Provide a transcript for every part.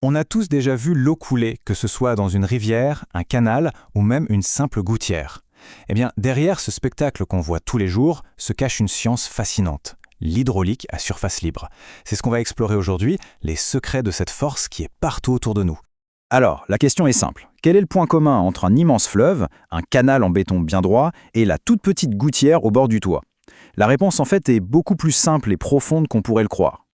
On a tous déjà vu l'eau couler, que ce soit dans une rivière, un canal ou même une simple gouttière. Eh bien, derrière ce spectacle qu'on voit tous les jours se cache une science fascinante, l'hydraulique à surface libre. C'est ce qu'on va explorer aujourd'hui, les secrets de cette force qui est partout autour de nous. Alors, la question est simple. Quel est le point commun entre un immense fleuve, un canal en béton bien droit et la toute petite gouttière au bord du toit? La réponse en fait est beaucoup plus simple et profonde qu'on pourrait le croire.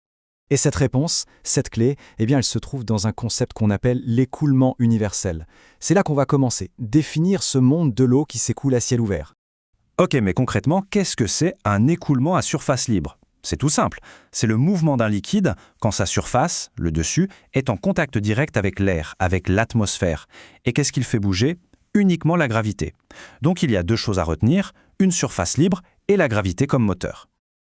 Et cette réponse, cette clé, eh bien, elle se trouve dans un concept qu'on appelle l'écoulement universel. C'est là qu'on va commencer, définir ce monde de l'eau qui s'écoule à ciel ouvert. Ok, mais concrètement, qu'est-ce que c'est un écoulement à surface libre? C'est tout simple. C'est le mouvement d'un liquide quand sa surface, le dessus, est en contact direct avec l'air, avec l'atmosphère. Et qu'est-ce qu'il fait bouger? Uniquement la gravité. Donc il y a deux choses à retenir, une surface libre et la gravité comme moteur.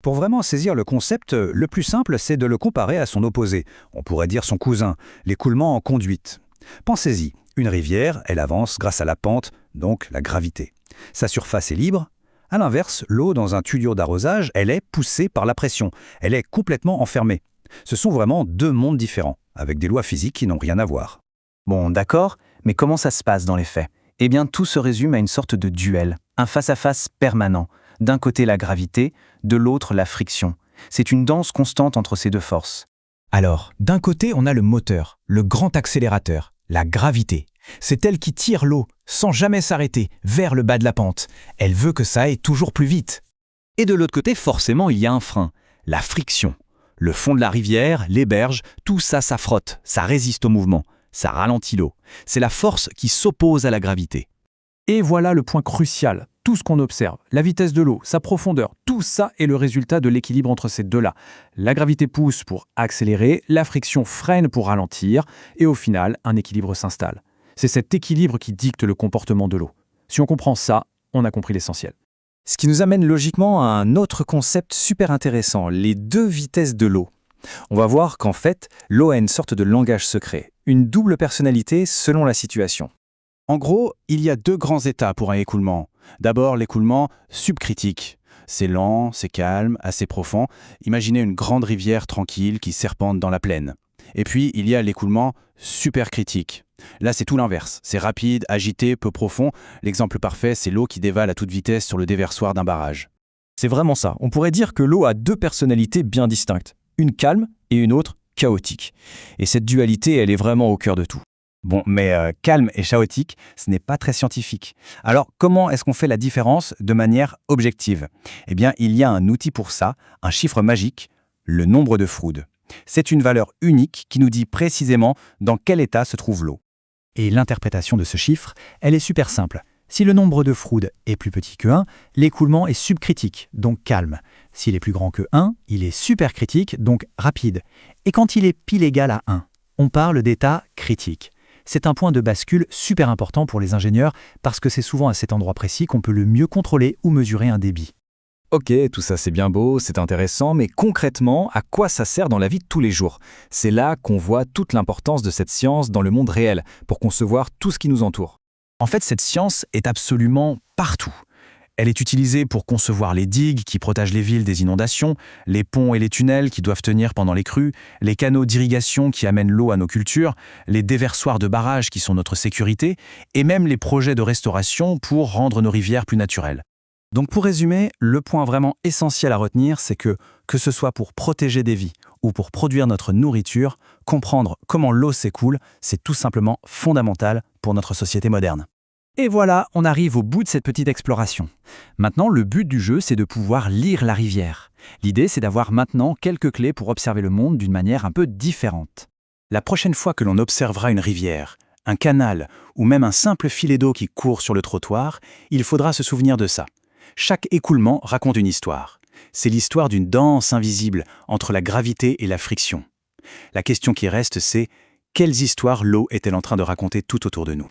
Pour vraiment saisir le concept, le plus simple, c'est de le comparer à son opposé. On pourrait dire son cousin, l'écoulement en conduite. Pensez-y, une rivière, elle avance grâce à la pente, donc la gravité. Sa surface est libre. À l'inverse, l'eau dans un tuyau d'arrosage, elle est poussée par la pression. Elle est complètement enfermée. Ce sont vraiment deux mondes différents, avec des lois physiques qui n'ont rien à voir. Bon, d'accord, mais comment ça se passe dans les faits? Eh bien, tout se résume à une sorte de duel, un face-à-face permanent. D'un côté la gravité, de l'autre la friction. C'est une danse constante entre ces deux forces. Alors, d'un côté, on a le moteur, le grand accélérateur, la gravité. C'est elle qui tire l'eau, sans jamais s'arrêter, vers le bas de la pente. Elle veut que ça aille toujours plus vite. Et de l'autre côté, forcément, il y a un frein, la friction. Le fond de la rivière, les berges, tout ça, ça frotte, ça résiste au mouvement, ça ralentit l'eau. C'est la force qui s'oppose à la gravité. Et voilà le point crucial. Tout ce qu'on observe, la vitesse de l'eau, sa profondeur, tout ça est le résultat de l'équilibre entre ces deux-là. La gravité pousse pour accélérer, la friction freine pour ralentir, et au final, un équilibre s'installe. C'est cet équilibre qui dicte le comportement de l'eau. Si on comprend ça, on a compris l'essentiel. Ce qui nous amène logiquement à un autre concept super intéressant, les deux vitesses de l'eau. On va voir qu'en fait, l'eau a une sorte de langage secret, une double personnalité selon la situation. En gros, il y a deux grands états pour un écoulement. D'abord, l'écoulement subcritique. C'est lent, c'est calme, assez profond. Imaginez une grande rivière tranquille qui serpente dans la plaine. Et puis, il y a l'écoulement supercritique. Là, c'est tout l'inverse. C'est rapide, agité, peu profond. L'exemple parfait, c'est l'eau qui dévale à toute vitesse sur le déversoir d'un barrage. C'est vraiment ça. On pourrait dire que l'eau a deux personnalités bien distinctes. Une calme et une autre chaotique. Et cette dualité, elle est vraiment au cœur de tout. Bon, mais calme et chaotique, ce n'est pas très scientifique. Alors, comment est-ce qu'on fait la différence de manière objective? Eh bien, il y a un outil pour ça, un chiffre magique, le nombre de Froude. C'est une valeur unique qui nous dit précisément dans quel état se trouve l'eau. Et l'interprétation de ce chiffre, elle est super simple. Si le nombre de Froude est plus petit que 1, l'écoulement est subcritique, donc calme. S'il est plus grand que 1, il est supercritique, donc rapide. Et quand il est pile égal à 1, on parle d'état critique. C'est un point de bascule super important pour les ingénieurs parce que c'est souvent à cet endroit précis qu'on peut le mieux contrôler ou mesurer un débit. Ok, tout ça c'est bien beau, c'est intéressant, mais concrètement, à quoi ça sert dans la vie de tous les jours? C'est là qu'on voit toute l'importance de cette science dans le monde réel, pour concevoir tout ce qui nous entoure. En fait, cette science est absolument partout. Elle est utilisée pour concevoir les digues qui protègent les villes des inondations, les ponts et les tunnels qui doivent tenir pendant les crues, les canaux d'irrigation qui amènent l'eau à nos cultures, les déversoirs de barrages qui sont notre sécurité, et même les projets de restauration pour rendre nos rivières plus naturelles. Donc pour résumer, le point vraiment essentiel à retenir, c'est que ce soit pour protéger des vies ou pour produire notre nourriture, comprendre comment l'eau s'écoule, c'est tout simplement fondamental pour notre société moderne. Et voilà, on arrive au bout de cette petite exploration. Maintenant, le but du jeu, c'est de pouvoir lire la rivière. L'idée, c'est d'avoir maintenant quelques clés pour observer le monde d'une manière un peu différente. La prochaine fois que l'on observera une rivière, un canal ou même un simple filet d'eau qui court sur le trottoir, il faudra se souvenir de ça. Chaque écoulement raconte une histoire. C'est l'histoire d'une danse invisible entre la gravité et la friction. La question qui reste, c'est quelles histoires l'eau est-elle en train de raconter tout autour de nous ?